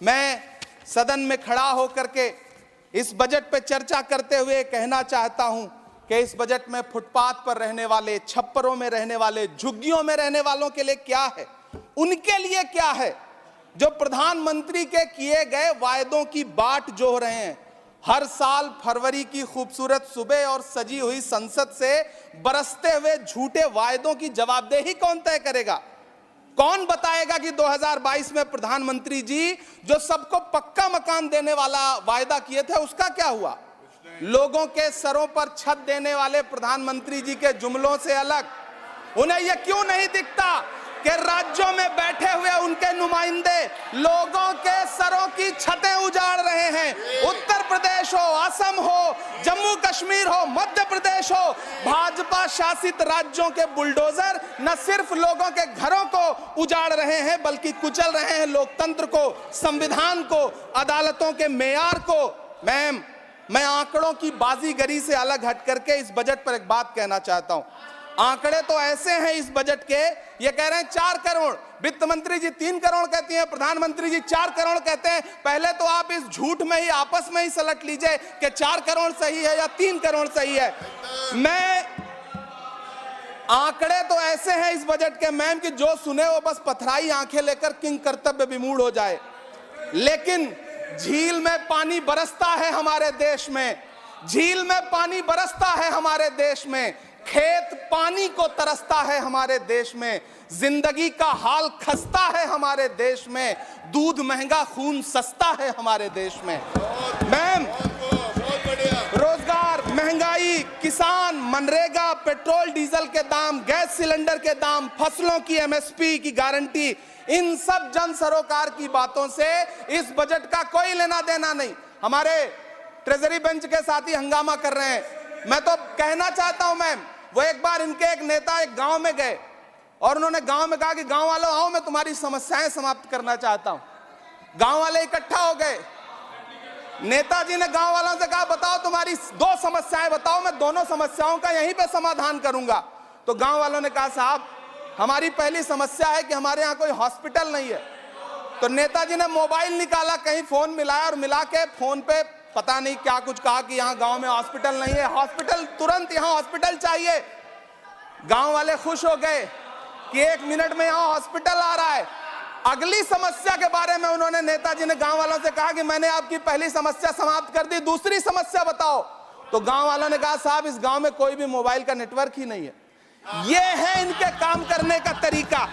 मैं सदन में खड़ा होकर के इस बजट पे चर्चा करते हुए कहना चाहता हूं कि इस बजट में फुटपाथ पर रहने वाले, छप्परों में रहने वाले, झुग्गियों में रहने वालों के लिए क्या है, उनके लिए क्या है। जो प्रधानमंत्री के किए गए वायदों की बाट जोह रहे हैं, हर साल फरवरी की खूबसूरत सुबह और सजी हुई संसद से बरसते हुए झूठे वायदों की जवाबदेही कौन तय करेगा? कौन बताएगा कि 2022 में प्रधानमंत्री जी जो सबको पक्का मकान देने वाला वायदा किए थे उसका क्या हुआ? लोगों के सरों पर छत देने वाले प्रधानमंत्री जी के जुमलों से अलग उन्हें यह क्यों नहीं दिखता कि राज्यों में बैठे हुए उनके नुमाइंदे लोगों के सरों की छतें उजाड़ रहे हैं। उत्तर प्रदेश हो, असम हो, जम्मू कश्मीर हो, मध्य प्रदेश हो, भाजपा शासित राज्यों के बुलडोजर न सिर्फ लोगों के घरों को उजाड़ रहे हैं बल्कि कुचल रहे हैं लोकतंत्र को, संविधान को, अदालतों के मेयार को। मैं आंकड़ों की बाजीगरी से अलग हट करके इस बजट पर एक बात कहना चाहता हूं। आंकड़े तो ऐसे हैं इस बजट के, ये कह रहे हैं 4 करोड़, वित्त मंत्री जी 3 करोड़ कहती हैं, प्रधानमंत्री जी 4 करोड़ कहते हैं। पहले तो आप इस झूठ में ही आपस में ही सलट लीजिए कि 4 करोड़ सही है या 3 करोड़ सही है। आंकड़े तो ऐसे हैं इस बजट के मैम कि जो सुने वो बस पथराई आंखें लेकर किंग कर्तव्य विमूढ़ हो जाए। लेकिन झील में पानी बरसता है हमारे देश में, झील में पानी बरसता है हमारे देश में, खेत पानी को तरसता है हमारे देश में, जिंदगी का हाल खस्ता है हमारे देश में, दूध महंगा खून सस्ता है हमारे देश में। मैम, रोजगार, महंगाई, किसान, मनरेगा, पेट्रोल डीजल के दाम, गैस सिलेंडर के दाम, फसलों की एमएसपी की गारंटी, इन सब जन सरोकार की बातों से इस बजट का कोई लेना देना नहीं। हमारे ट्रेजरी बेंच के साथी हंगामा कर रहे हैं। मैं तो कहना चाहता हूं मैम, वो एक बार इनके एक नेता एक गांव में गए और उन्होंने गांव में कहा कि गांव वालों आओ, मैं तुम्हारी समस्याएं समाप्त करना चाहता हूं। गांव वाले इकट्ठा हो गए। नेताजी ने गांव वालों से कहा बताओ तुम्हारी 2 समस्याएं बताओ, मैं दोनों समस्याओं का यहीं पे समाधान करूंगा। तो गांव वालों ने कहा साहब हमारी पहली समस्या है कि हमारे यहाँ कोई हॉस्पिटल नहीं है। तो नेताजी ने मोबाइल निकाला, कहीं फोन मिलाया और मिला के फोन पे पता नहीं क्या कुछ कहा कि यहाँ गांव में हॉस्पिटल नहीं है, हॉस्पिटल तुरंत, यहाँ हॉस्पिटल चाहिए। गांव वाले खुश हो गए कि 1 मिनट में यहाँ हॉस्पिटल आ रहा है। अगली समस्या के बारे में उन्होंने, नेताजी ने गांव वालों से कहा कि मैंने आपकी पहली समस्या समाप्त कर दी, दूसरी समस्या बताओ। तो गांव वालों ने कहा साहब इस गांव में कोई भी मोबाइल का नेटवर्क ही नहीं है। ये है इनके काम करने का तरीका,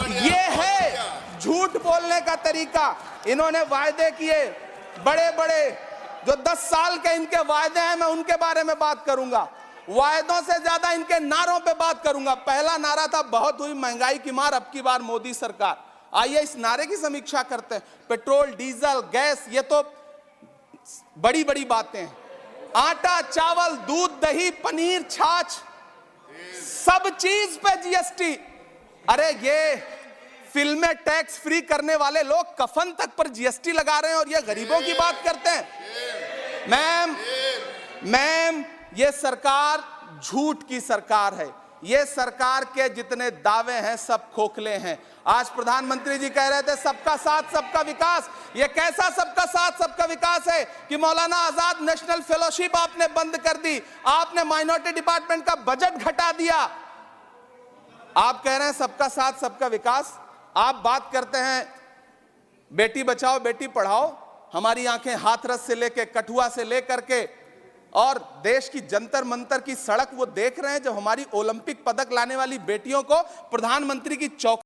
ये है झूठ बोलने का तरीका। इन्होंने वायदे किए बड़े बड़े, जो 10 साल के इनके वायदे हैं मैं उनके बारे में बात करूंगा। वायदों से ज्यादा इनके नारों पे बात करूंगा। पहला नारा था बहुत हुई महंगाई की मार, अब की बार मोदी सरकार। आइए इस नारे की समीक्षा करते हैं। पेट्रोल, डीजल, गैस, ये तो बड़ी बड़ी बातें हैं। आटा, चावल, दूध, दही, पनीर, छाछ, सब चीज पे जीएसटी। अरे ये फिल्में टैक्स फ्री करने वाले लोग कफन तक पर जीएसटी लगा रहे हैं और ये गरीबों की बात करते हैं। मैम ये सरकार झूठ की सरकार है। ये सरकार के जितने दावे हैं सब खोखले हैं। आज प्रधानमंत्री जी कह रहे थे सबका साथ सबका विकास। ये कैसा सबका साथ सबका विकास है कि मौलाना आजाद नेशनल फेलोशिप आपने बंद कर दी, आपने माइनॉरिटी डिपार्टमेंट का बजट घटा दिया। आप कह रहे हैं सबका साथ सबका विकास, आप बात करते हैं बेटी बचाओ बेटी पढ़ाओ। हमारी आंखें हाथरस से लेकर, कठुआ से लेकर के और देश की जंतर मंतर की सड़क वो देख रहे हैं, जब हमारी ओलंपिक पदक लाने वाली बेटियों को प्रधानमंत्री की चौकी